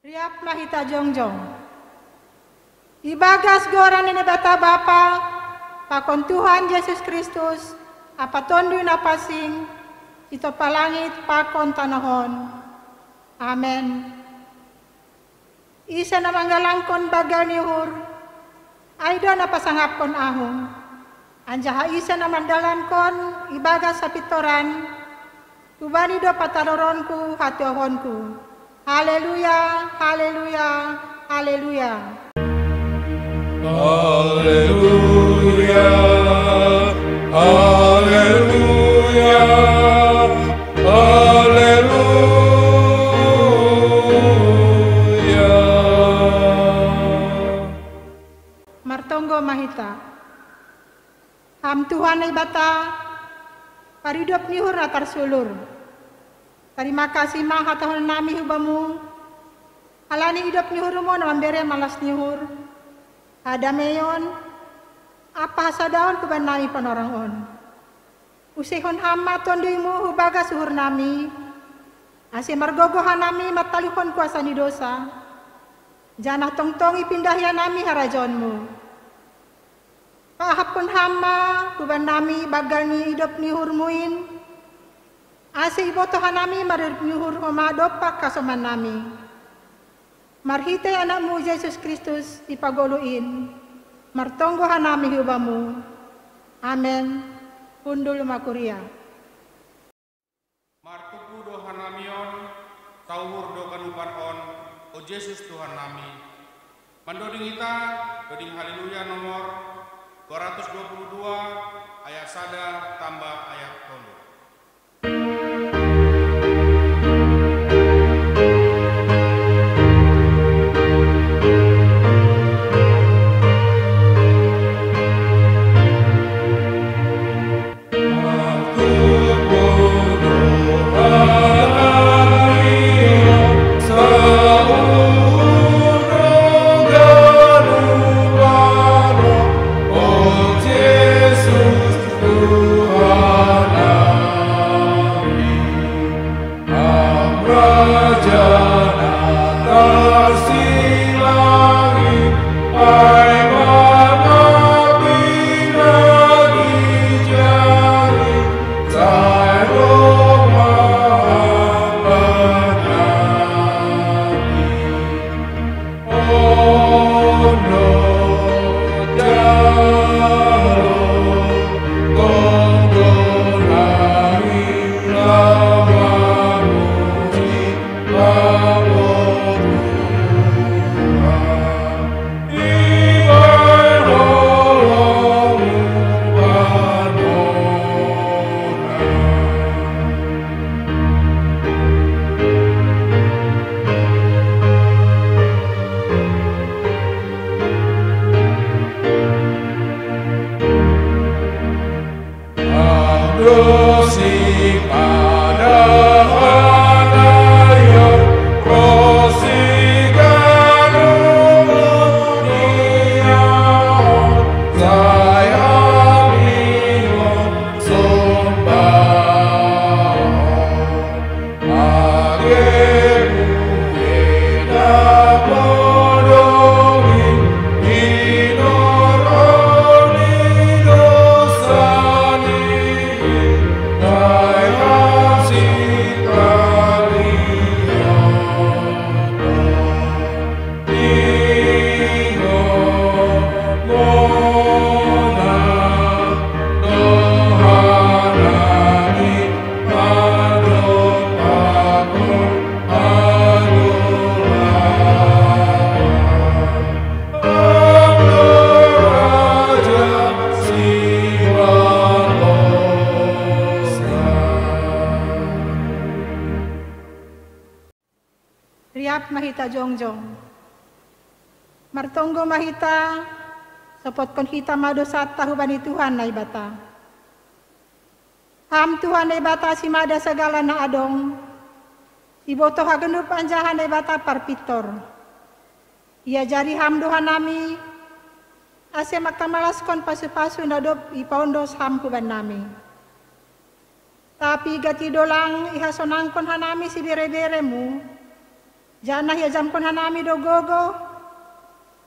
Riap mahita jongjong. Ibagas goran ini bata Bapa, pakon Tuhan Yesus Kristus, apa tondu na pasing, ito palangit pakon tanahon. Amen. Isa na manggalangkon baga ni hur, aydo na pasangapkon ahong. Anjaha isa na mandalankon, ibagas sa pitoran, kubani do pataloronku hatuahonku. Haleluya, haleluya, haleluya. Haleluya, haleluya, haleluya. Martonggo mahita. Ham Tuhan ay bata, paridop ni hur atar sulur. Terima kasih maha tahun nami hubamu. Alani hidup ni hurumo na mambere malas ni hur. Ada meyon, apa sadaon kuban nami panorangon. Usihon hama tonduimu hubaga suhur nami. Asi margogohan nami matalihon kuasa ni dosa. Janah tongtongi pindahya nami harajonmu. Pahapun hama kuban nami bagal ni hidup ni hurmuin. Asi ibotohan nami marnyuhur homadopak kasoman nami. Marhitay anakmu Yesus Kristus ipagoluin. Martonggohan nami hubamu. Amen. Pundul makuria. Martuku dohan namion, tauhur do kanupan on, o Yesus Tuhan nami. Mandoding kita, doding haleluya nomor 222, ayat sada tambah ayat tolu. Mahita jongjong. Martonggo mahita, sopot kon hita madosat tahubani Tuhan na ibata. Ham Tuhan na ibata si mada segala na adong, iboto hagenup anjahan na ibata parpitor. Ia jari ham dohan nami, asya makamalas kon pasu-pasu na dop ipaundos ham kuban nami. Tapi gati dolang ihasonangkon hanami si bere-beremu, Janah ya jampon hanami dogogo,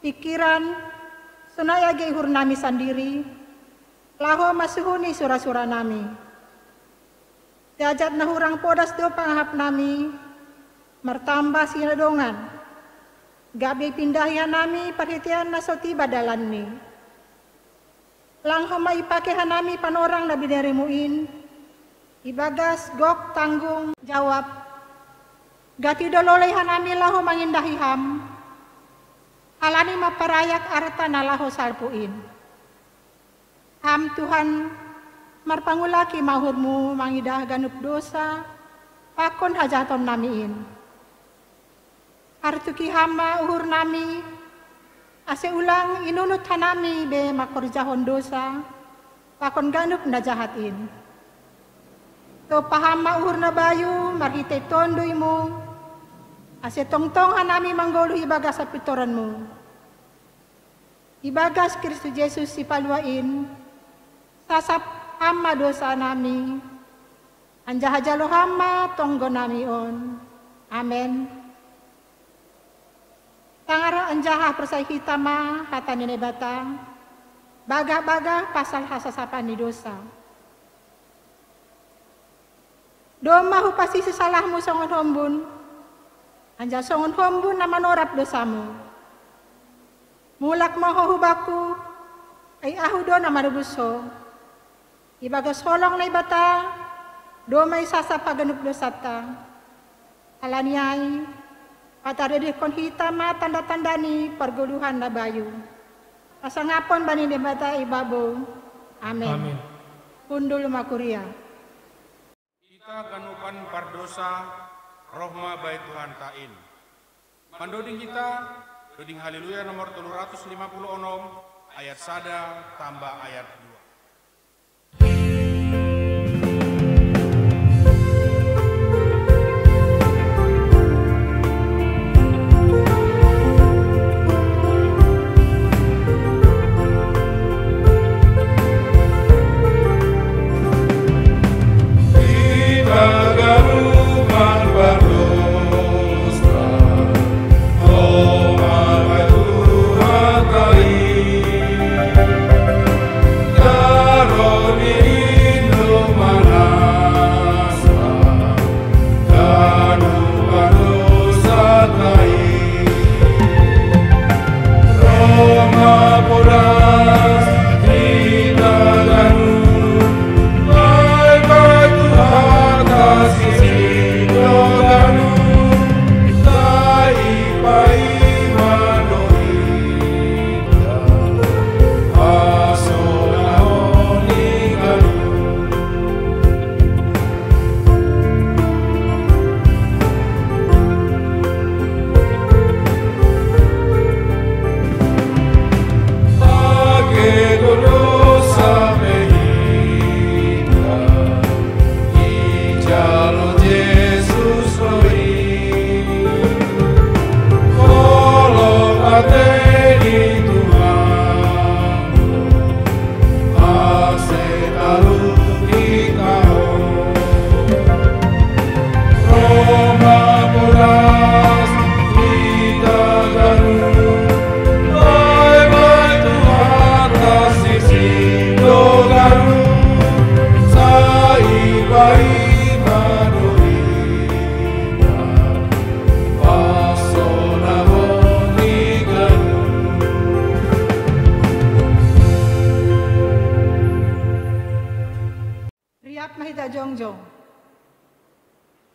pikiran, sunaya ge ihur nami sendiri, laho masuhuni sura-sura nami. Diajat nahurang podas do pangahap nami, mertambah sinadongan. Gabi pindahian nami perhatian naso tiba dalan ni. Langho maipake hanami panorang na binerimuin, ibagas gok tanggung jawab. Gati dololay hanami laho mangindahiham, alani maparayak arta na laho salpuin. Ham Tuhan, marpangulaki mahurmu mangidah ganup dosa, pakon hajaton namiin. Artuki hama uhur nami, ase ulang inunut hanami be makorjahon dosa, pakon ganup na jahatin. To pahama uhur na bayu, marhite tondoymu, ase tongtong hanami manggolo ibagas sa pitoranmu. Ibagas Kristus Yesus si paluain, sasap hama dosa nami, anjahajalo hama tonggo nami on. Amen. Tangara anjaha persai hitama hata nene batang, baga-baga pasal hasasapan ni dosa. Doma hupasi sesalahmu songon hombun, anja songon hombun na manorap dosamu. Mulak maho hubaku, ay ahudo na marubuso. Ibagas holong na ibata, domay sasa paganup dosata. Alaniay, patadede kon hitama tanda-tanda ni perguluhan na bayu. Pasangapon bani debata ibabo. Amen. Amin. Kundul makuria. Kita ganupan pardosa, rohma baik Tuhan tain. Mandoding kita, doding haleluya nomor 356, ayat sada tambah ayat 2.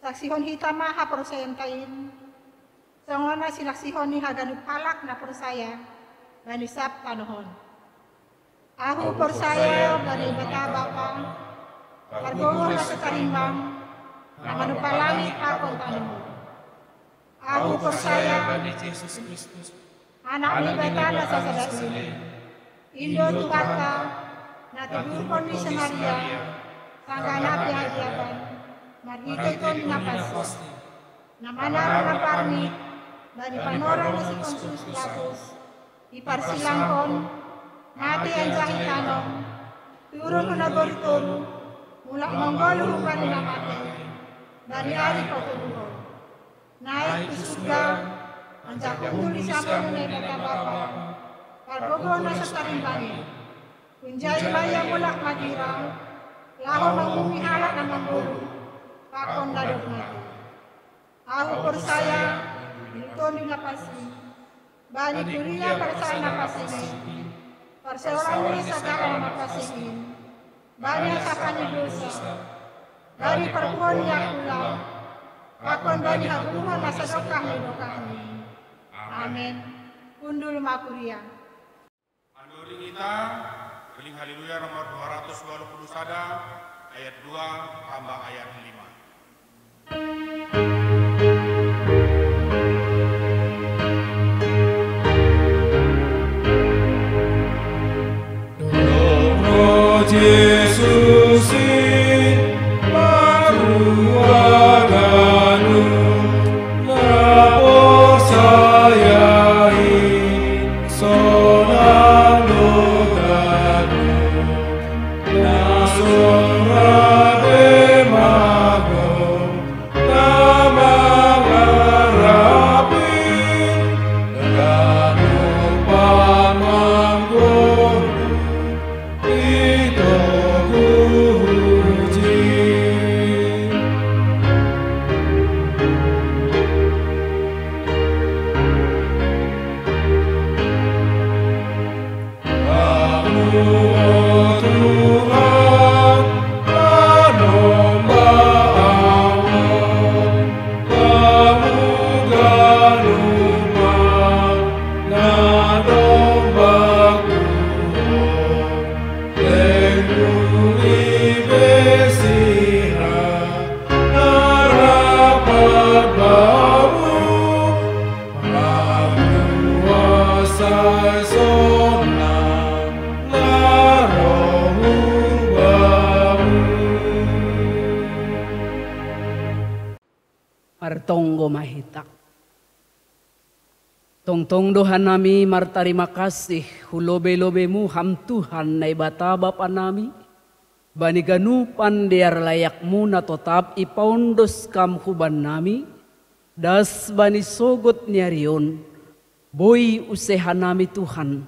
Saksihon hitama ha prosentain, sangona sinaksihon ni haganup palak na persaya, manisap tanuhon. Ahu persaya dari bata bapa, pargoho na sa tarimbang, na manupalangit akong tanuhon. Ahu persaya bani Jesus Kristus, anak ni bata na sa sadain, Indo Tuhata, na tibukon ni Samaria, sangganap di hadiaban, marhita ito napas, namanara na parmi, bani panorang na si Konsus Pilatus, iparsilangkon, nati ang jahitanong, turo ko na goritoro, mula Monggolo bani namate, bani ari patulungon. naik ke surga, anjak undul di samping nai Bapa, pargogo na sa tarimbani, kunjay maya mulak magira, laho manggumihala na mangguru, pakon dadok mati. Aku percaya, itu dinapasi, bani kuria percaya napasi ini, perseorang ini segala napasi ini, banyak sakani dosa, dari perempuan yang ulang, pakon bani haguhan nasa dokah ini. Amin. Undul makuria. Andori kita, beling haleluya nomor 221 ayat 2 tambah ayat 5. Yesusin paruaganu lapor sayai sonang doganu nasora demago nama ngarapi deganu pamanggono itu puji. Kamu oh Tuhan panomba awal, kamu galuma nadombaku. Martonggo mahita. Tongtong dohan nami martarima kasih hulobe-lobemu ham Tuhan nai bata bapa nami. Bani ganupan diar layakmu na totap ipaundos kam huban nami. Das bani sogot nyarion. Boy usaha nami Tuhan.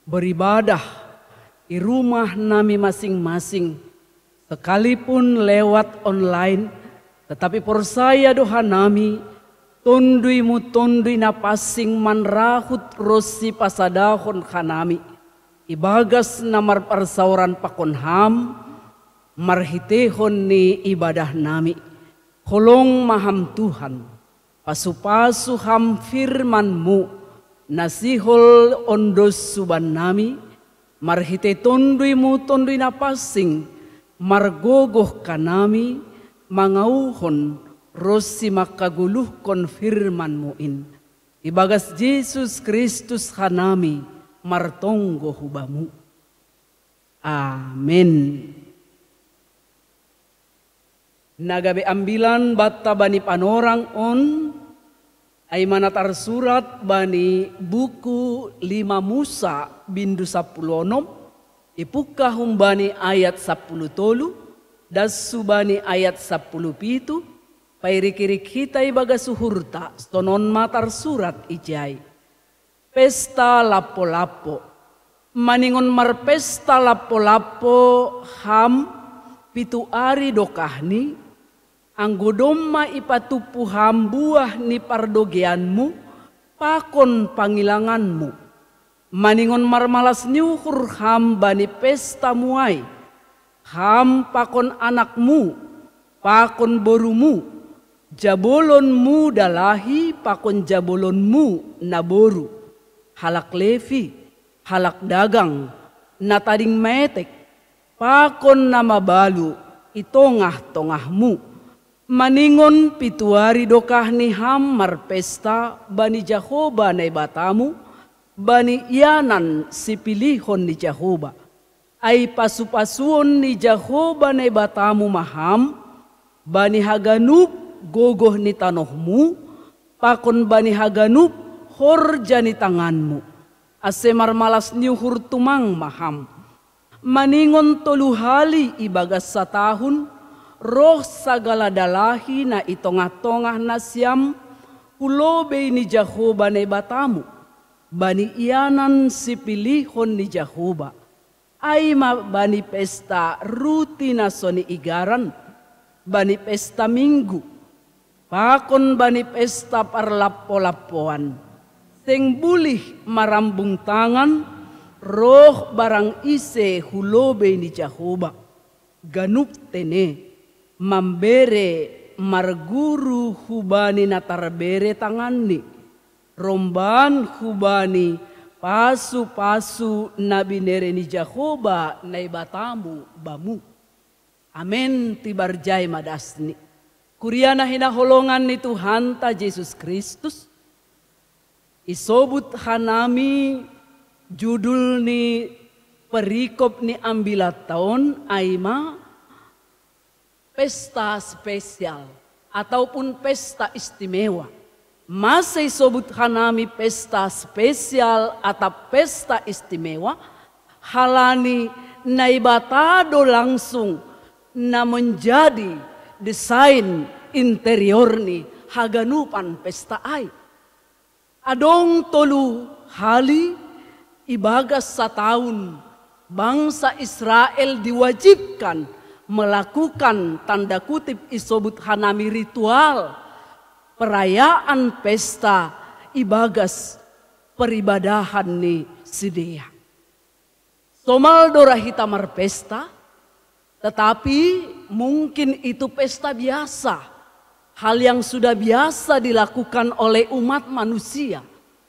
Beribadah di rumah nami masing-masing. Sekalipun lewat online. Tetapi persaya doha nami, tonduimu tondui napasing manrahut rosi pasadahon kanami. Ibagas namar persauran pakon ham, marhitehon ni ibadah nami. Holong maham Tuhan, pasu-pasu ham firmanmu, nasihol ondos suban nami, marhite tonduimu tondui napasing, margogoh kanami, mangauhon rosi makaguluhkon firmanmuin. Ibagas Yesus Kristus hanami martonggo hubamu. Amin. Nagabe ambilan bata bani panorang on ay manatar surat bani buku 5 Musa bindu 10 ipukahum bani ayat 10 tolu. Das subani ayat 10 pitu, pairikirik kita ibaga suhurta, stonon matar surat ijay. Pesta lapo-lapo, maningon marpesta lapo-lapo ham pitu ari dokahni, anggodoma ipatupu ham buah ni pardogeanmu, pakon pangilanganmu. Maningon marmalas niuhur ham bani pesta muai, ham pakon anakmu, pakon borumu, jabolonmu dalahi, pakon jabolonmu naboru, halak levi, halak dagang, natading metek, pakon nama balu, itongah-tongahmu, maningon pituari dokah ni ham marpesta, bani Jahoba na batamu, bani ianan sipilihon ni Jahoba. Ay pasu-pasuon ni Jahoba na batamu maham, bani haganup gogoh ni tanohmu, pakon bani haganup horja ni tanganmu, asemar malas ni hurtumang maham. Maningon toluhali ibagas sa tahun, roh sagala dalahi na itongah-tongah na siyam, hulobe ni Jehovah na batamu, bani ianan si pilihon ni Jehovah, ay bani pesta rutina soni igaran, bani pesta minggu, pakon bani pesta parlapo-lapoan, sing bulih marambung tangan, roh barang ise hulobe ni Jehovah, ganup tene, mambere marguru hubani natarbere tangani, romban hubani pasu-pasu nabinere ni Jehovah na batamu bamu. Amen tibarjay madasni. Kuriana hinaholongan ni Tuhan ta Yesus Kristus. Isobut hanami judul ni perikop ni ambilat tahun aima pesta spesial ataupun pesta istimewa. Masih sobut hanami pesta spesial atau pesta istimewa halani naibatado langsung na menjadi desain interior ni haganupan pesta ai. Adong tolu hali ibagas setahun bangsa Israel diwajibkan melakukan tanda kutip isobut hanami ritual perayaan pesta ibagas peribadahan ni sidea. Somal dora hitamar pesta, tetapi mungkin itu pesta biasa, hal yang sudah biasa dilakukan oleh umat manusia.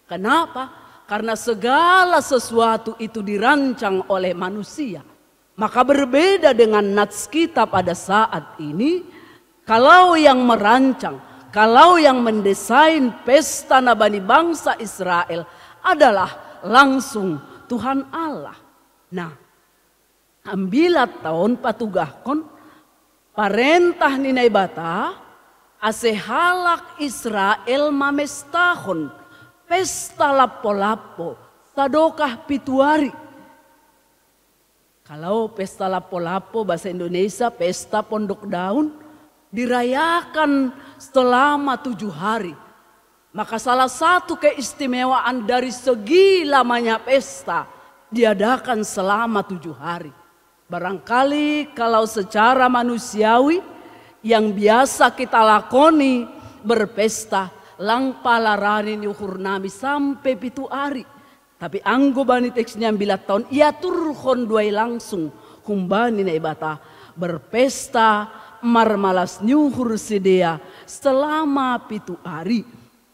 Kenapa? Karena segala sesuatu itu dirancang oleh manusia. Maka berbeda dengan nats kita pada saat ini, kalau yang merancang, kalau yang mendesain pesta nabani bangsa Israel adalah langsung Tuhan Allah. Nah, ambilat tahun patugahkon, parentah ninay bata, asehalak Israel mamestahon, pesta lapo-lapo, sadokah pituari. Kalau pesta lapo-lapo bahasa Indonesia, pesta pondok daun, dirayakan selama 7 hari. Maka salah satu keistimewaan dari segi lamanya pesta, diadakan selama 7 hari. Barangkali kalau secara manusiawi, yang biasa kita lakoni berpesta, lang palarani nyuhurnami sampai 7 hari. Tapi anggo bani teksnya bila tahun ia turhon duai langsung humbani na ibata berpesta marmalas nyuhur sidea selama 7 hari.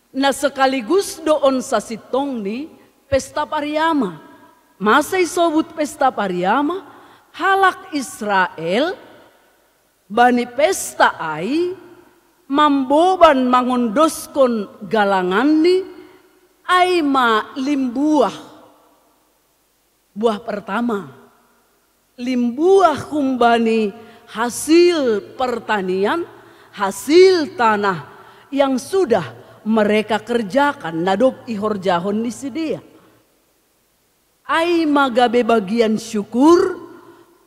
Nah sekaligus doon sa sitong ni pesta pariyama. Masay sobut pesta pariyama halak Israel bani pesta ay mamboban mangondoskon galangan ni ay limbuah. Buah pertama, limbuah kumbani hasil pertanian, hasil tanah yang sudah mereka kerjakan. Nadop ihorjahon ni sidia. Ay magabe bagian syukur,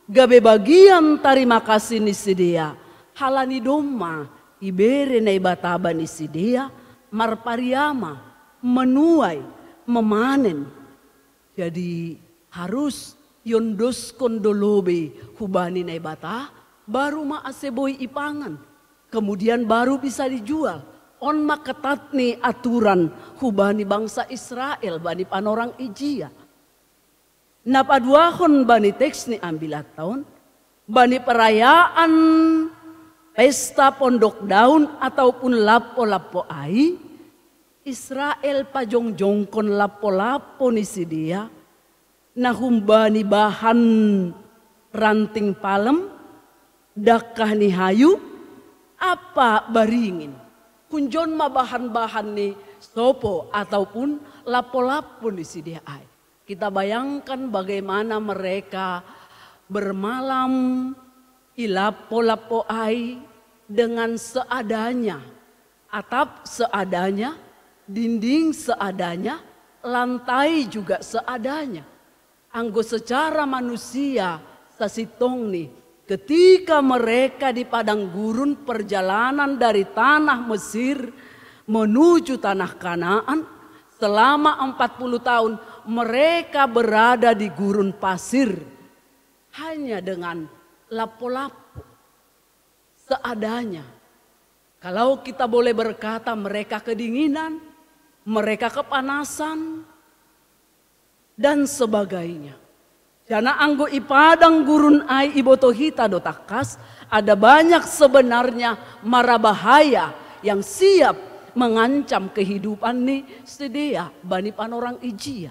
gabe bagian terima kasih ni sidia. Halani doma ibere na ibataba ni sidia marpariama. Menuai, memanen. Jadi harus yondos kondolobe hubani naibata baru maaseboy ipangan. Kemudian baru bisa dijual. On maketat nih aturan hubani bangsa Israel bani panorang ijia. Napaduahon bani teks ni ambilat tahun bani perayaan pesta pondok daun ataupun lapo-lapo ai. Israel pajongjongkon lapo-lapo ni sidia nahumbani bahan ranting palem dakah ni hayu apa baringin kunjon ma bahan-bahan ni sopo ataupun lapo-lapo ni sidia ai. Kita bayangkan bagaimana mereka bermalam ilapo-lapo ai dengan seadanya, atap seadanya, dinding seadanya, lantai juga seadanya. Anggo secara manusia sasitong nih, ketika mereka di padang gurun perjalanan dari tanah Mesir menuju tanah Kanaan. Selama 40 tahun mereka berada di gurun pasir hanya dengan lapo-lapo seadanya. Kalau kita boleh berkata, mereka kedinginan, mereka kepanasan dan sebagainya. Jana anggo ipadang gurun ai ibotohita dotakas, ada banyak sebenarnya mara bahaya yang siap mengancam kehidupan nih sedia bani panorang ijia.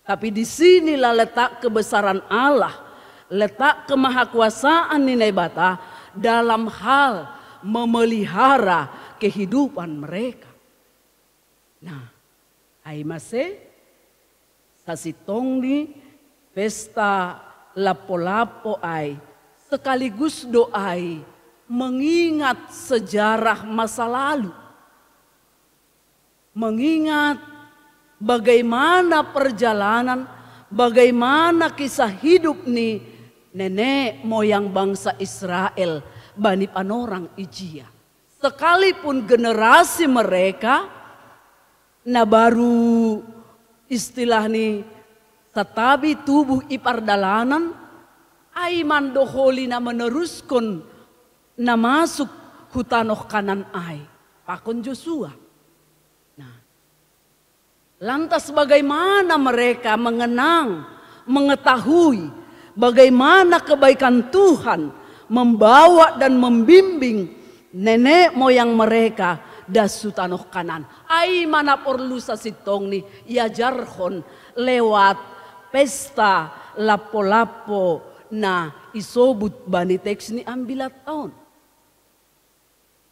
Tapi di sinilah letak kebesaran Allah, letak kemahakuasaan Nini Bata dalam hal memelihara kehidupan mereka. Nah, ai mase sasitong ni pesta lapo-lapo ai sekaligus doai mengingat sejarah masa lalu. Mengingat bagaimana perjalanan, bagaimana kisah hidup nih nenek moyang bangsa Israel, bani panorang ijia. Sekalipun generasi mereka, na baru istilah nih tetapi tubuh ipar dalanan, aiman doholi na meneruskan na masuk hutanoh kanan ai, pakon Joshua. Lantas bagaimana mereka mengenang, mengetahui bagaimana kebaikan Tuhan membawa dan membimbing nenek moyang mereka dasu tanah Kanan. Ai mana perlu sasitong ni iajarhon lewat pesta lapo-lapo na isobut bani teks ni ambilat tahun.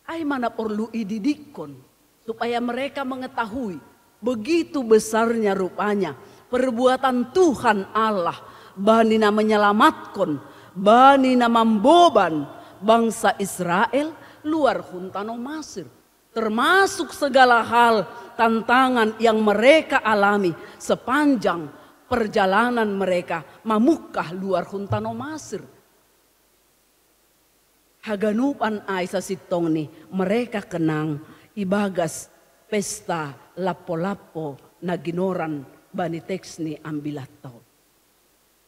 Ai mana perlu ididikon supaya mereka mengetahui begitu besarnya rupanya perbuatan Tuhan Allah bani na menyelamatkan, bani na memboban bangsa Israel luar huntano Mesir. Termasuk segala hal tantangan yang mereka alami sepanjang perjalanan mereka mamukah luar huntano Mesir. Haganupan ai sasitong ni mereka kenang ibagas pesta lapo-lapo na ginoran bani teks ni ambilat taon.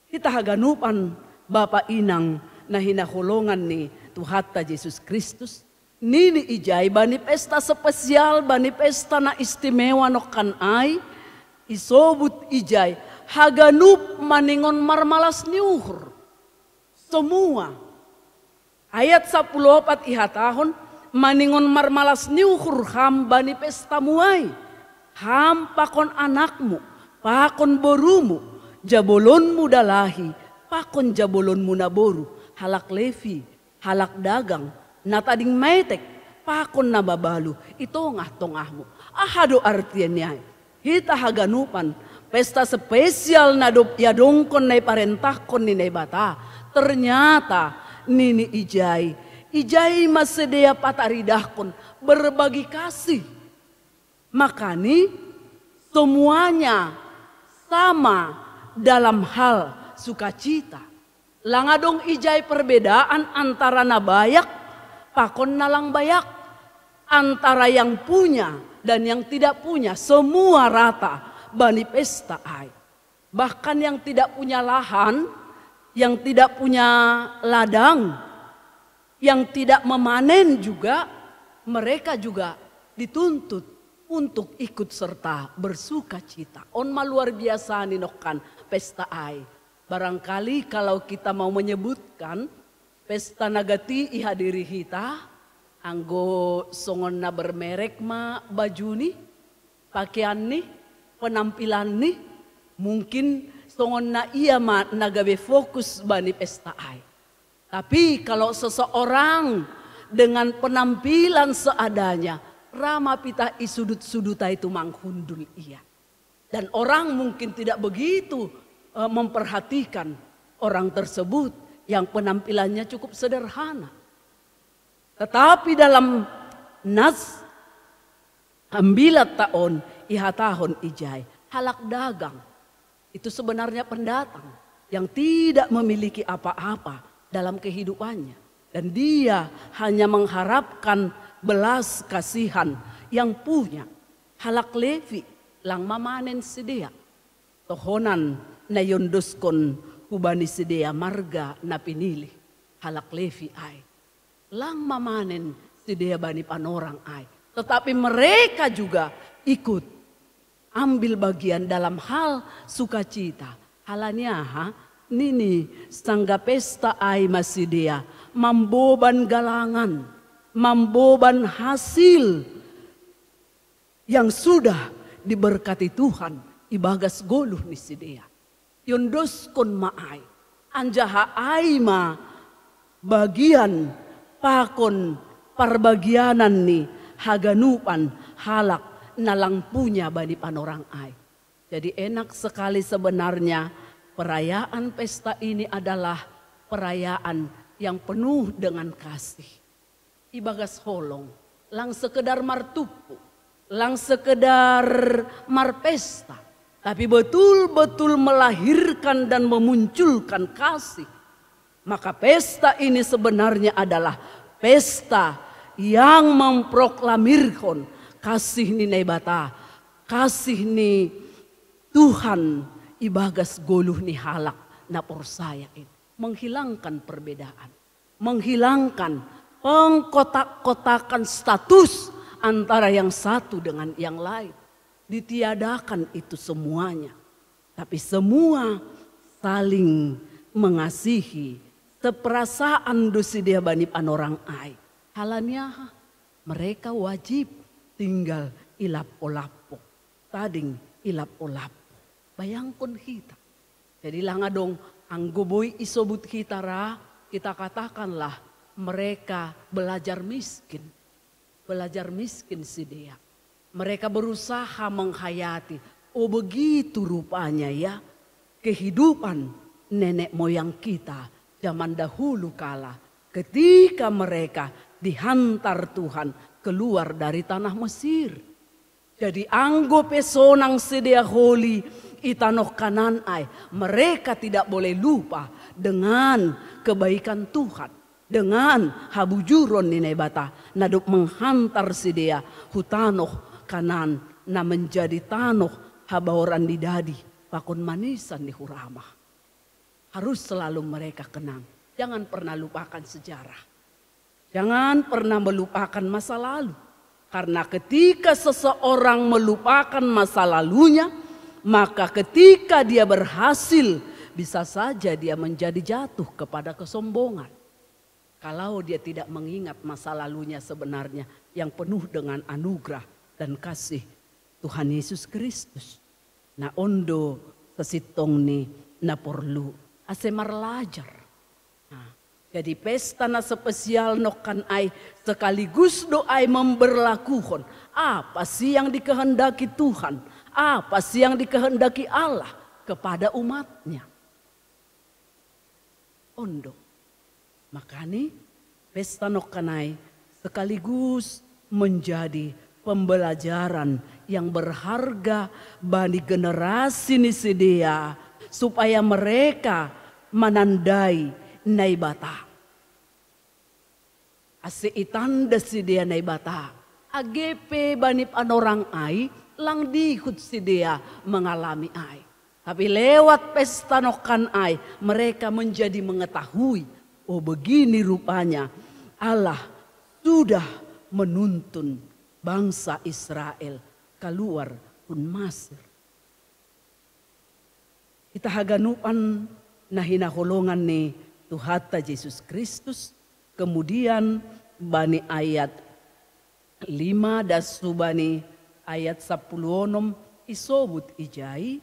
Kita haganupan Bapa Inang na hinahulungan ni Tuhata Yesus Kristus. Nini ijay bani pesta spesial, bani pesta na istimewa no kanay. Isobut ijay haganup maningon marmalas niuhur. Semua ayat 14 ihatahon maningon marmalas niuhur hamba ni pesta muay. Ham pakon anakmu, pakon borumu, jabolonmu dalahi, pakon jabolonmu naboru, halak Levi, halak dagang, natading metek, pakon nababalu, ito tongahmu. Ahado artiannya, kita haganupan, pesta spesial na yadongkon na iparentahkon ni Bata. Ternyata nini ijay masedia pataridahkon, berbagi kasih. Makanya semuanya sama dalam hal sukacita. Langadong ijay perbedaan antara nabayak, pakon nalang bayak. Antara yang punya dan yang tidak punya, semua rata bani pesta ai. Bahkan yang tidak punya lahan, yang tidak punya ladang, yang tidak memanen juga, mereka juga dituntut untuk ikut serta bersuka cita. On luar biasa ninokan pesta ai. Barangkali kalau kita mau menyebutkan pesta nagati ihadiri kita, anggo songon na bermerek ma baju nih, pakaian nih, penampilan nih, mungkin songon na iya ma nagabe fokus bani pesta ai. Tapi kalau seseorang dengan penampilan seadanya, rama pita isudut-suduta itu manghundul iya. Dan orang mungkin tidak begitu memperhatikan orang tersebut yang penampilannya cukup sederhana. Tetapi dalam nas ambilat taon ihatahon ijay, halak dagang itu sebenarnya pendatang yang tidak memiliki apa-apa dalam kehidupannya. Dan dia hanya mengharapkan belas kasihan yang punya. Halak Levi lang mamanen sidea. Tohonan na yondoskon hubani sidea marga na pinili. Halak Levi ay. Lang mamanen sidea bani panorang ay. Tetapi mereka juga ikut ambil bagian dalam hal sukacita. Halanya nini sangga pesta ay masidea. Mamboban galangan. Mamboban hasil yang sudah diberkati Tuhan. Ibagas goluh ni sidea. Yondoskon maay. Anjaha ay ma bagian pakon parbagianan ni haganupan halak nalang punya bani panorang ay. Jadi enak sekali sebenarnya perayaan pesta ini adalah perayaan yang penuh dengan kasih. Ibagas holong, lang sekedar martupu, lang sekedar marpesta. Tapi betul-betul melahirkan dan memunculkan kasih. Maka pesta ini sebenarnya adalah pesta yang memproklamirkan kasih ni nebata, kasih ni Tuhan ibagas goluh ni halak na porsaya ini. Menghilangkan perbedaan, menghilangkan pengkotak-kotakan status antara yang satu dengan yang lain. Ditiadakan itu semuanya. Tapi semua saling mengasihi. Seperasaan dosi dia bani panorang ay. Halanya mereka wajib tinggal ilap-olapo. Tading ilap-olapo. Bayangkon kita. Jadi lang dong anggoboy isobut kita kita katakanlah mereka belajar miskin. Belajar miskin si dia. Mereka berusaha menghayati. Oh begitu rupanya ya. Kehidupan nenek moyang kita zaman dahulu kala. Ketika mereka dihantar Tuhan keluar dari tanah Mesir. Jadi anggo pesonang sedia holi itanoh kanan ay. Mereka tidak boleh lupa dengan kebaikan Tuhan. Dengan habujuron ni nebata. Naduk menghantar sedia hutanoh kanan. Na menjadi tanoh habaoran di dadi. Pakon manisan di huramah. Harus selalu mereka kenang. Jangan pernah lupakan sejarah. Jangan pernah melupakan masa lalu. Karena ketika seseorang melupakan masa lalunya, maka ketika dia berhasil, bisa saja dia menjadi jatuh kepada kesombongan. Kalau dia tidak mengingat masa lalunya sebenarnya yang penuh dengan anugerah dan kasih Tuhan Yesus Kristus. Na ondo sesitong ni na perlu asemar lajar. Jadi pesta na spesial nokan ay sekaligus doai memberlakukan apa sih yang dikehendaki Tuhan, apa sih yang dikehendaki Allah kepada umatnya. Ondo, makanya pesta nokan ay sekaligus menjadi pembelajaran yang berharga bagi generasi ni sedia supaya mereka menandai naibata. Ase itanda si dia naibata. AGP banip anorang ay lang dihut si dia mengalami ay. Tapi lewat pesta nokan ay mereka menjadi mengetahui. Oh begini rupanya Allah sudah menuntun bangsa Israel keluar pun Mesir. Kita haganupan na hinaholongan ni Tuhan Yesus Kristus. Kemudian bani ayat 5 dasu bani ayat 10 isobut ijai.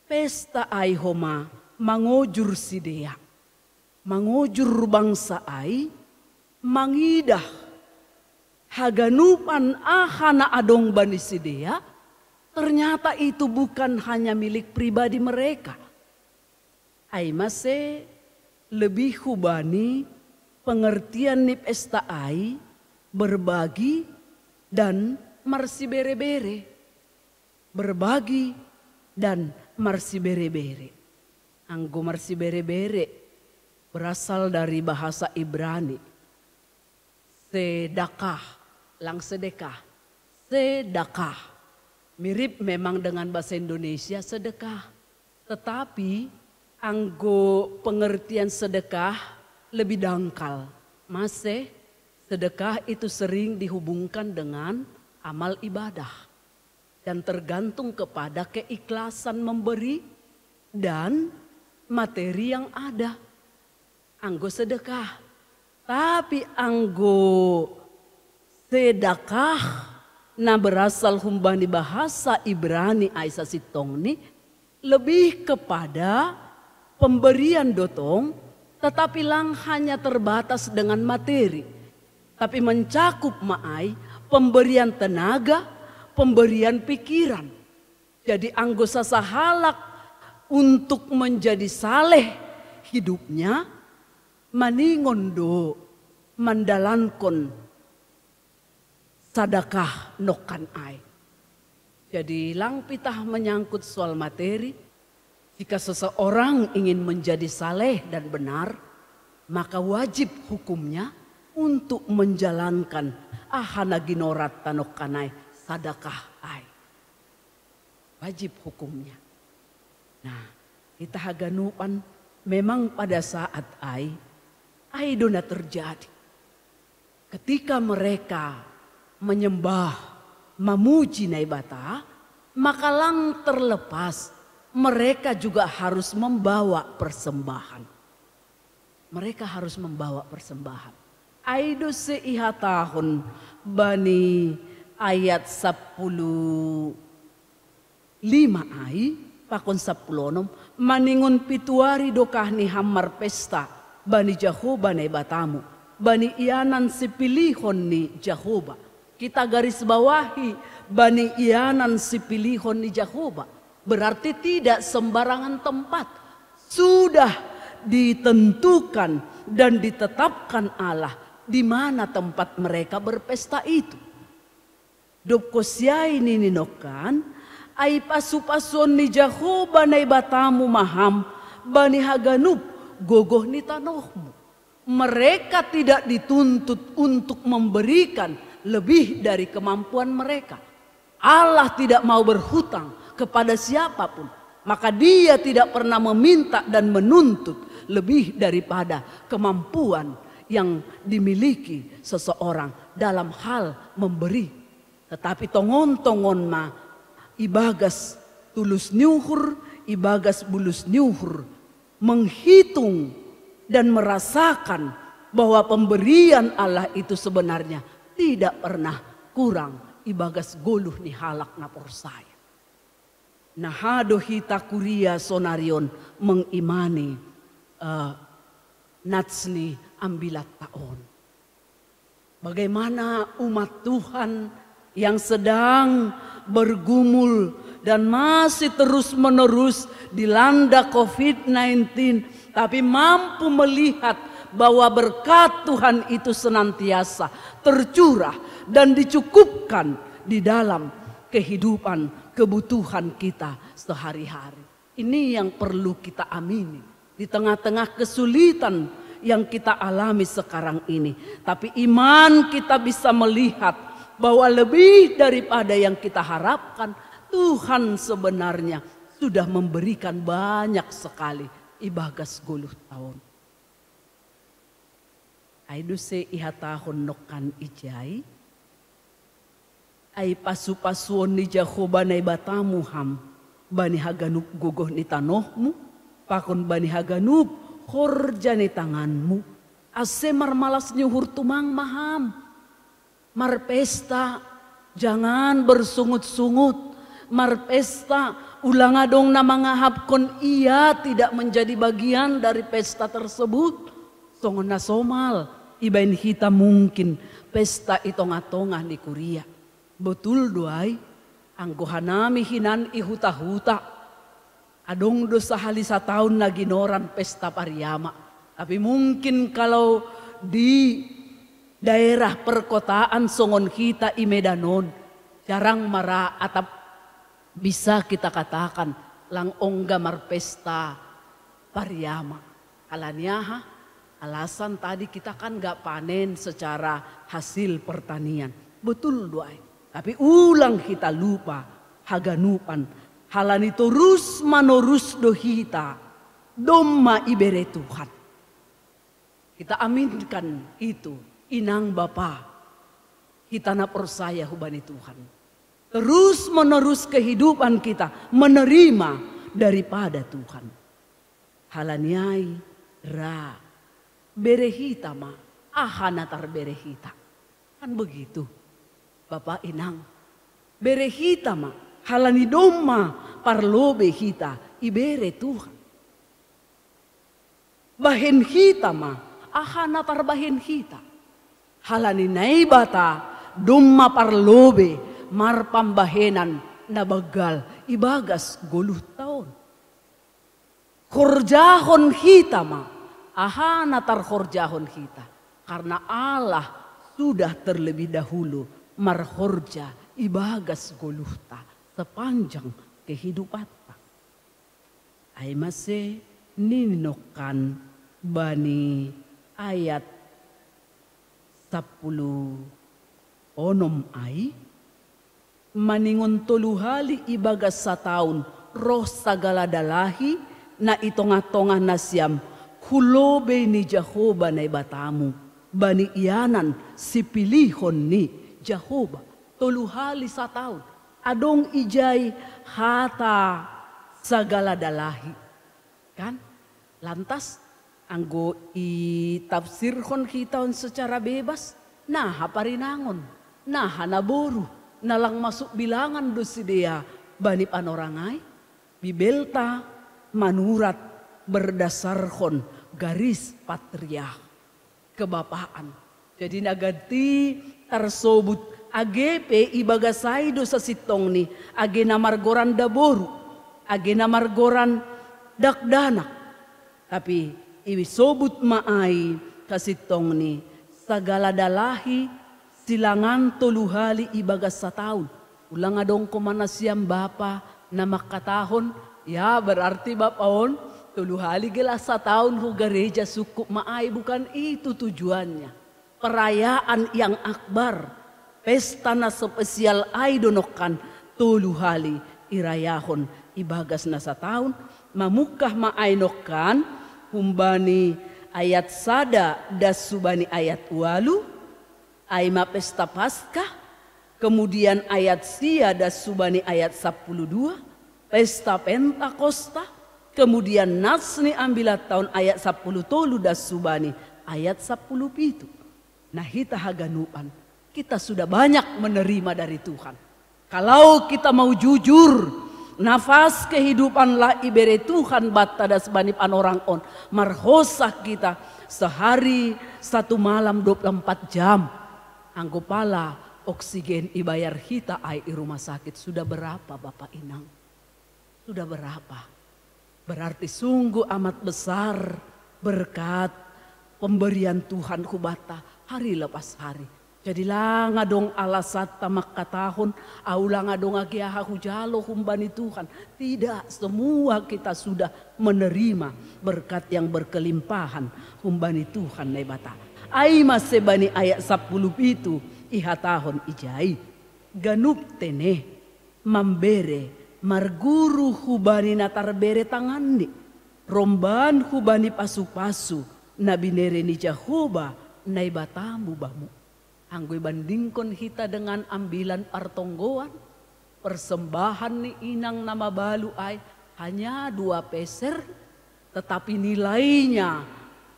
Pesta ay homa mangojur sidea. Mangojur bangsa ay mangidah. Haganupan ahana adong bani sidea. Ternyata itu bukan hanya milik pribadi mereka. Ay mase lebih hubani pengertian ni pesta ay berbagi dan marsi bere-bere. Berbagi dan marsi bere-bere. Anggo marsi bere-bere berasal dari bahasa Ibrani. Sedekah, lang sedekah. sedekah. Mirip memang dengan bahasa Indonesia sedekah. Tetapi anggo pengertian sedekah lebih dangkal. Masih sedekah itu sering dihubungkan dengan amal ibadah. Dan tergantung kepada keikhlasan memberi dan materi yang ada. Anggo sedekah. Tapi anggo sedekah na berasal humbani bahasa Ibrani Aisyah Sitong ni lebih kepada pemberian dotong, tetapi lang hanya terbatas dengan materi. Tapi mencakup maai pemberian tenaga, pemberian pikiran. Jadi anggo sasahalak untuk menjadi saleh hidupnya, maningon do mandalankon sadakah nokan ai. Jadi lang pitah menyangkut soal materi. Jika seseorang ingin menjadi saleh dan benar, maka wajib hukumnya untuk menjalankan ahana ginorat tanokanai sadakah ai. Wajib hukumnya. Nah, kita haganupan memang pada saat ai dona terjadi. Ketika mereka menyembah, memuji Naibata, maka lang terlepas mereka juga harus membawa persembahan. Mereka harus membawa persembahan. Aido seiha tahun bani ayat 10 5 ai pakon 10 maningun pituari dokah ni hamar pesta bani Jahoba Naibatamu. Bani ianan sipilihon ni Jahoba. Kita garis bawahi bani ianan sipilihon ni Jahoba. Berarti tidak sembarangan tempat. Sudah ditentukan dan ditetapkan Allah di mana tempat mereka berpesta itu. Dokosiai nininokan ai pasu-pasuan ni Jahoba Naibatamu maham bani haganub gogoh ni tanohmu. Mereka tidak dituntut untuk memberikan lebih dari kemampuan mereka. Allah tidak mau berhutang kepada siapapun. Maka dia tidak pernah meminta dan menuntut lebih daripada kemampuan yang dimiliki seseorang dalam hal memberi. Tetapi tongon-tongon ma ibagas tulus nyuhur, ibagas bulus nyuhur. Menghitung dan merasakan bahwa pemberian Allah itu sebenarnya tidak pernah kurang ibagas goluh ni halak napor saya. Nahado hita kuria sonarion mengimani natsni ambilat taon. Bagaimana umat Tuhan yang sedang bergumul dan masih terus menerus dilanda COVID-19, tapi mampu melihat bahwa berkat Tuhan itu senantiasa tercurah dan dicukupkan di dalam kehidupan kebutuhan kita sehari-hari. Ini yang perlu kita amini di tengah-tengah kesulitan yang kita alami sekarang ini. Tapi iman kita bisa melihat bahwa lebih daripada yang kita harapkan, Tuhan sebenarnya sudah memberikan banyak sekali ibagas guluh tahun. Aidu se iha tahun nokan ijai. Ai pasu-pasuon ni Jahoba Naibatamu ham. Bani haganub gogoh ni tanohmu. Pakon bani haganub horja ni tanganmu. Ase marmalas nyuhur tumang maham. Marpesta jangan bersungut-sungut. Marpesta ulang adong na mangahapkon ia tidak menjadi bagian dari pesta tersebut. Songon na somal, ibain hita mungkin pesta itong-atongah ni kuria. Betul doay, anggohanami hinan ihuta-huta. Adong dosa halisa tahun na ginoran pesta pariyama. Tapi mungkin kalau di daerah perkotaan songon kita imedanon, jarang mara atap bisa kita katakan lang ongga marpesta pariyama. Alaniaha. Alasan tadi kita kan gak panen secara hasil pertanian. Betul doai. Tapi ulang kita lupa haganupan halani terus menerus dohita domma ibere Tuhan. Kita aminkan itu inang Bapa. Kita na percaya hubani Tuhan. Terus menerus kehidupan kita menerima daripada Tuhan. Halaniai ra berehita ma ahanatar berehita. Kan begitu. Bapak inang berehita ma halani domma parlobe hita ibere Tuhan. Bahen hita ma ahana tarbahen hita. Halani naibata domma parlobe mar pambahenan na bagal ibagas 10 tahun. Korjahon hita ma ahana tar korjahon hita. Karena Allah sudah terlebih dahulu marhorja ibagas 10 sepanjang kehidupan. Ay masih ninokan bani ayat 10 onom ay maningon tuluhali ibagas sa taon roh sagala dalahi na itonga-tonga na siyam hulobe ni Jehovah na ibatamu bani iyanan si pilihon ni Jehovah tuluhali sa taon adong ijay hata sagala dalahi kan. Lantas, anggo itafsirkon kita secara bebas, naha parinangon, naha naboru, nalang masuk bilangan dosi dia, bani panorangay, bibelta manurat berdasarkon garis patriark, kebapaan. Jadi nagati tersobut agepe ibagasay do sa sitong ni, age namargoran daboru, age namargoran dakdanak. Tapi iwisobut maay kasitong ni sagala dalahi silangan tuluhali ibagas sa taon. Ulang adong kumanasiyam Bapa na makatahon. Ya berarti Bapaon tuluhali gila sa taon hu gareja suku maay. Bukan itu tujuannya. Perayaan yang akbar. Pesta na spesial ay donokan tuluhali irayahon ibagas na sa taon. Mamukah maainokan humbani ayat sada das subani ayat walu ay mapesta Paskah kemudian ayat sia das subani ayat 12 pesta Pentakosta kemudian nasni ambilat tahun ayat 10 tolu das subani ayat 10 pitu. Nah kita haganupan kita sudah banyak menerima dari Tuhan. Kalau kita mau jujur nafas kehidupan la ibere Tuhan batta das bani panorang on marhosak kita sehari 1 malam 24 jam anggo pala oksigen ibayar kita ay i rumah sakit sudah berapa Bapak Inang? Sudah berapa? Berarti sungguh amat besar berkat pemberian Tuhan kubata hari lepas hari. Jadilah ngadong alasat tamak katahon, aula ngadong agiaha hujalo humbani Tuhan. Tidak, semua kita sudah menerima berkat yang berkelimpahan humbani Tuhan nebata. Ai masebani ayat 10 itu ihatahon ijai. Ganup tene mambere marguru hubani natarbere tangandi. Romban hubani pasu-pasu nabinere ni Jehovah naibatamu bamu. Anggoy bandingkon kita dengan ambilan partonggoan. Persembahan ni inang nama balu ay hanya 2 peser. Tetapi nilainya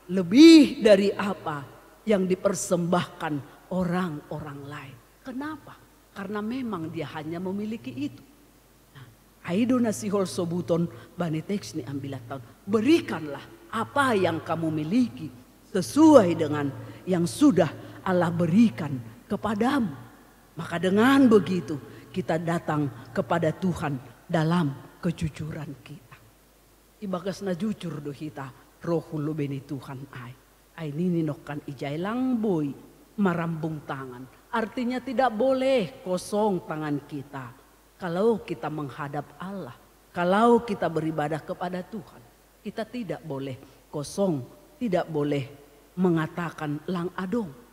lebih dari apa yang dipersembahkan orang-orang lain. Kenapa? Karena memang dia hanya memiliki itu. Nah, aido nasihol sobuton bani teks ni ambilat tahun. Berikanlah apa yang kamu miliki sesuai dengan yang sudah Allah berikan kepadamu. Maka dengan begitu kita datang kepada Tuhan dalam kejujuran kita. Ibagas na jujur do kita rohul beni Tuhan ay. Ay nininokan ijay lang boy marambung tangan. Artinya tidak boleh kosong tangan kita. Kalau kita menghadap Allah. Kalau kita beribadah kepada Tuhan. Kita tidak boleh kosong. Tidak boleh mengatakan lang adong.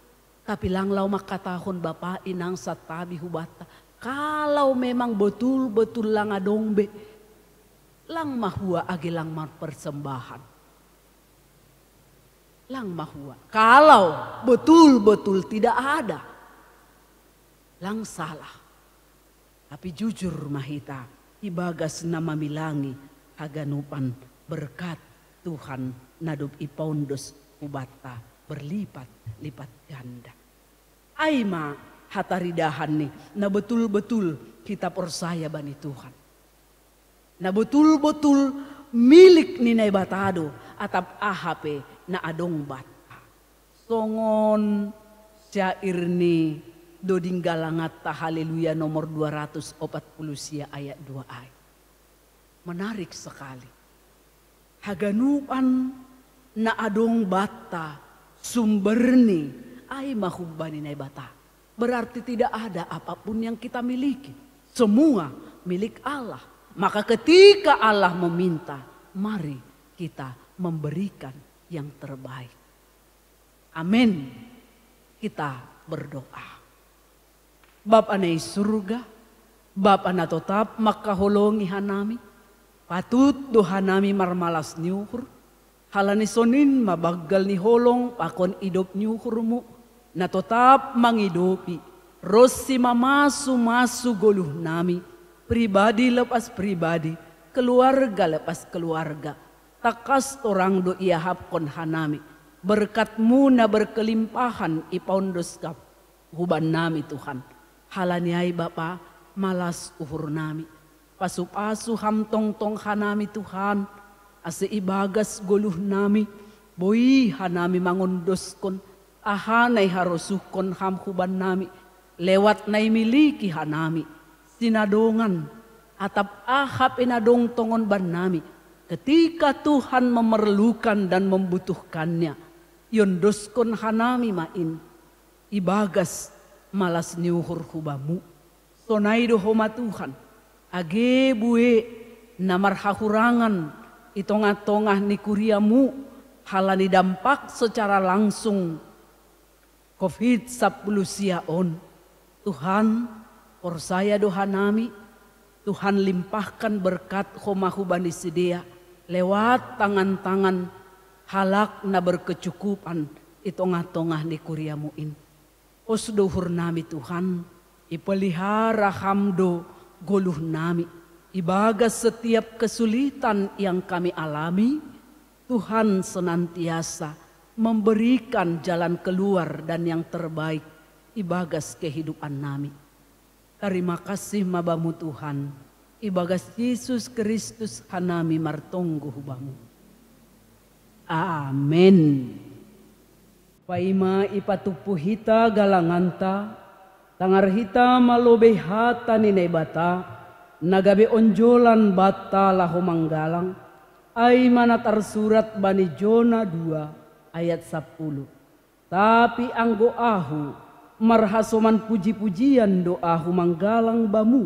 Tapi langlau makatahon Bapa inang satabi hubata. Kalau memang betul-betul lang adongbe, lang mahua agi lang persembahan. Lang mahua. Kalau betul-betul tidak ada, lang salah. Tapi jujur mahita, ibagas nama milangi haganupan berkat Tuhan nadub ipaundos ubata berlipat-lipat ganda. Aima hataridahan nih, na betul-betul kita percaya bani Tuhan. Na betul-betul milik ninai batado atap AHP na adong bata. Songon syair ni doding galangat ta haleluya nomor 240 ayat 2 ay. Menarik sekali. Haganupan na adong bata sumberni ay mahubani na bata. Berarti tidak ada apapun yang kita miliki. Semua milik Allah. Maka ketika Allah meminta, mari kita memberikan yang terbaik. Amin. Kita berdoa. Bapa na surga, Bapa na tetap makaholongi hanami. Patut doha nami marmalas niuhur. Halani sonin mabagal ni holong pakon idop niuhurmu. Na tetap mangidopi. Rosi mamasu goluh nami. Pribadi lepas pribadi. Keluarga lepas keluarga. Takas orang do iahap kon hanami. Berkatmu na berkelimpahan ipaundoskap. Huban nami Tuhan. Halaniai Bapa malas uhur nami. Pasu-pasu hamtong-tong hanami Tuhan. Ase ibagas goluh nami. Boi hanami mangondoskon. Ahanay harusukon hamhuban nami. Lewat nai miliki hanami. Sinadongan. Atap ahap inadong tongon ban nami. Ketika Tuhan memerlukan dan membutuhkannya. Yondoskon hanami main. Ibagas malas niuhur hubamu. Sonaido homa Tuhan. Age bue namar hahurangan itongah-tongah ni kuriamu halani dampak secara langsung COVID-19 siaon. Tuhan persaya doha nami, Tuhan limpahkan berkat homahu bani sedia lewat tangan-tangan halak na berkecukupan itongah-tongah ni kuriamuin. Osdohur nami Tuhan, ipelihara hamdo goluh nami. Ibagas setiap kesulitan yang kami alami, Tuhan senantiasa memberikan jalan keluar dan yang terbaik ibagas kehidupan nami. Terima kasih mabamu Tuhan, ibagas Yesus Kristus hanami martonggo hubamu. Amin. Paima ipatupu hita galanganta, tangar hita malobe hata ninay bata, nagabe onjolan bata laho manggalang, ay manatar surat bani Jona 2 ayat 10. Tapi anggo ahu, marhasoman puji-pujian doahu manggalang bamu,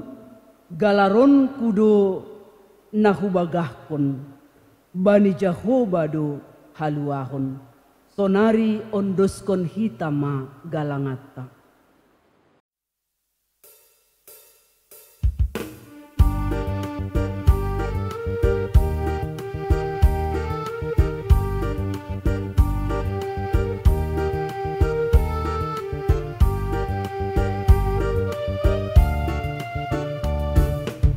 galaron kudo nahubagahkon, bani Jahobado haluahon. Sonari ondoskon hitama galangata.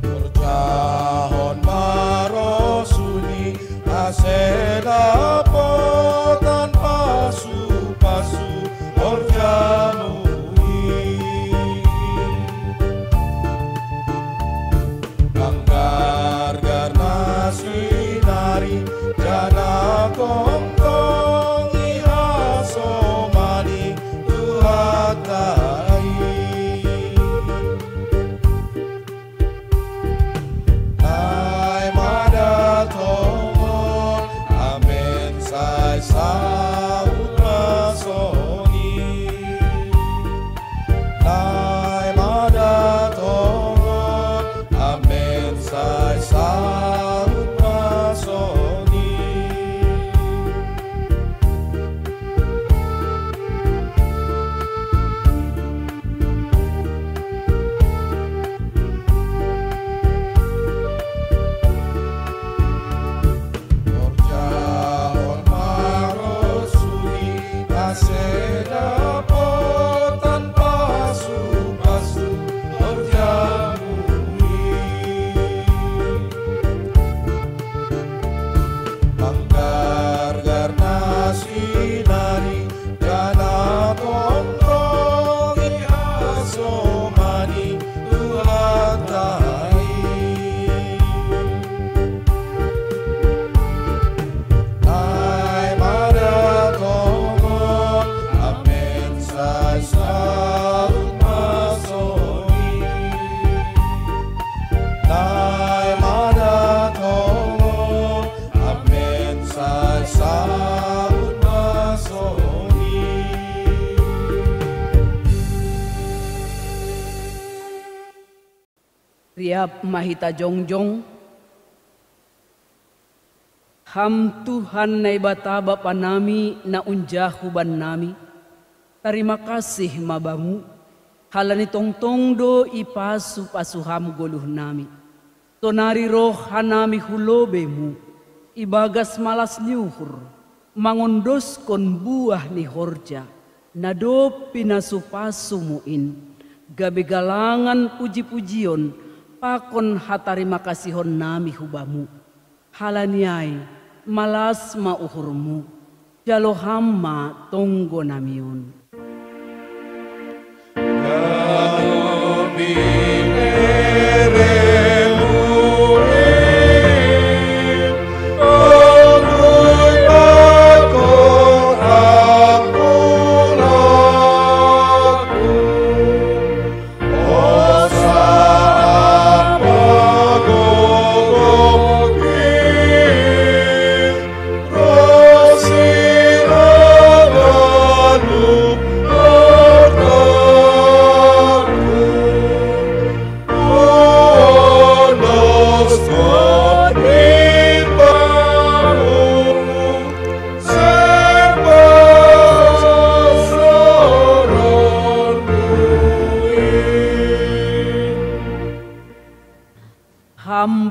Berjahon marosuni aseda potan pasu-pasu orjamu Riap mahita jongjong, ham Tuhan na ibata bapa nami na unjahuban nami, terima kasih mabamu, halani tongtong do ipasu pasuham goluh nami, tonari roh hanami hulobemu, ibagas malas nyuhur, mangondos kon buah ni horja, nado pinasupasumuin, gabe galangan puji-pujion, pakon hatari makasihon nami hubamu, halaniai malas mauhurmu, jalo hamma tonggo namiun.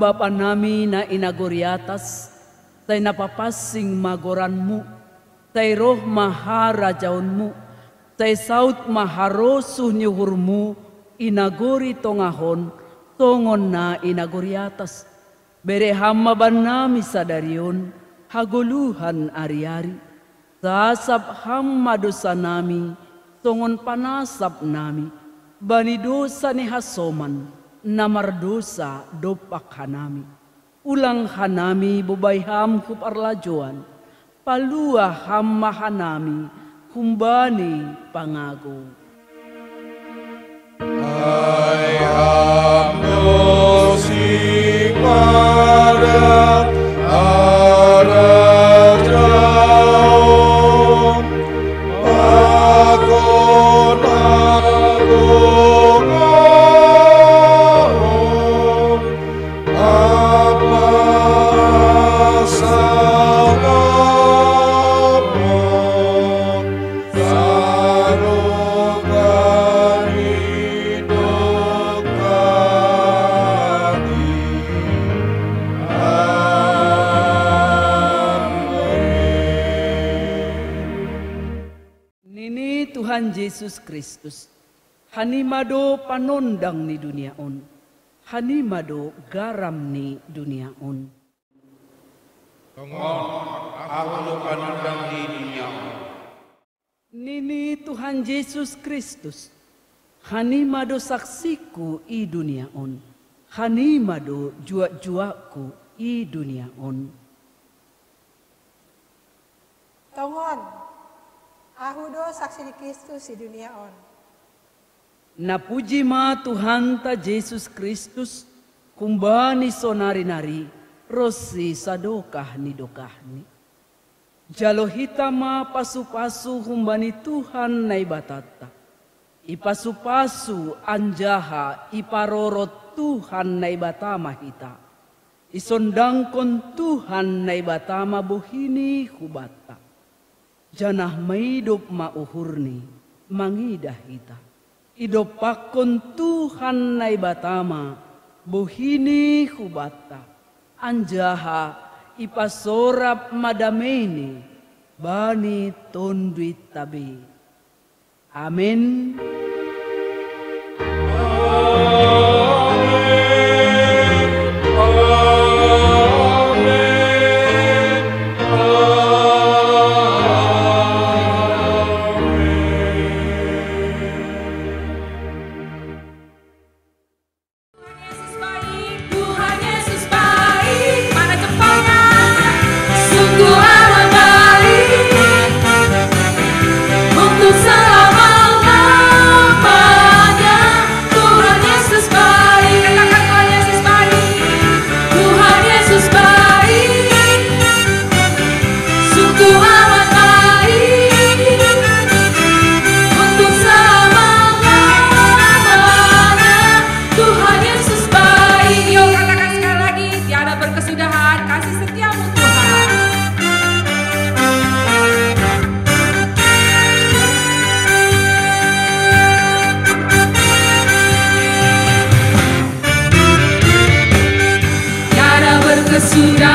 Bapa nami na inagoriatas, tay napapasing magoranmu, tay roh maharajaunmu, tay saut maharosuh nyuhurmu, inagori tongahon, tongon na inagoriatas. Bere hamaban nami sadarion, haguluhan ari-ari, sasab hamma dosa nami, tongon panasap nami, bani dosa ni hasoman, namar dosa dopak hanami, ulang hanami bubay ham kuparlajuan, palua hamma hanami kumbani pangago. Ay hamdosik pada arajaon, pakon agung Yesus Kristus, hanimado panondang ni dunia on, hanimado garam ni dunia on. Tongon, aku panondang di dunia on. Nini Tuhan Yesus Kristus, hanimado saksiku i dunia on, hanimado jua-juaku i dunia on. Tongon, ahudo saksi di Kristus di dunia on. Napuji ma Tuhan ta Yesus Kristus, kumbani sonari-nari, rosi sadokah ni dokahni. Jalo hitama pasu-pasu kumbani Tuhan na ibatata. Ipasu-pasu anjaha iparorot Tuhan na ibatama hita. Isondangkon Tuhan na ibatama buhini hubata. Janah maidop mauhurni, mangidah hita. Idopakon Tuhan na ibatama, buhini hubata. Anjaha ipasorap madameni, bani tondui tabi. Amin. Sudah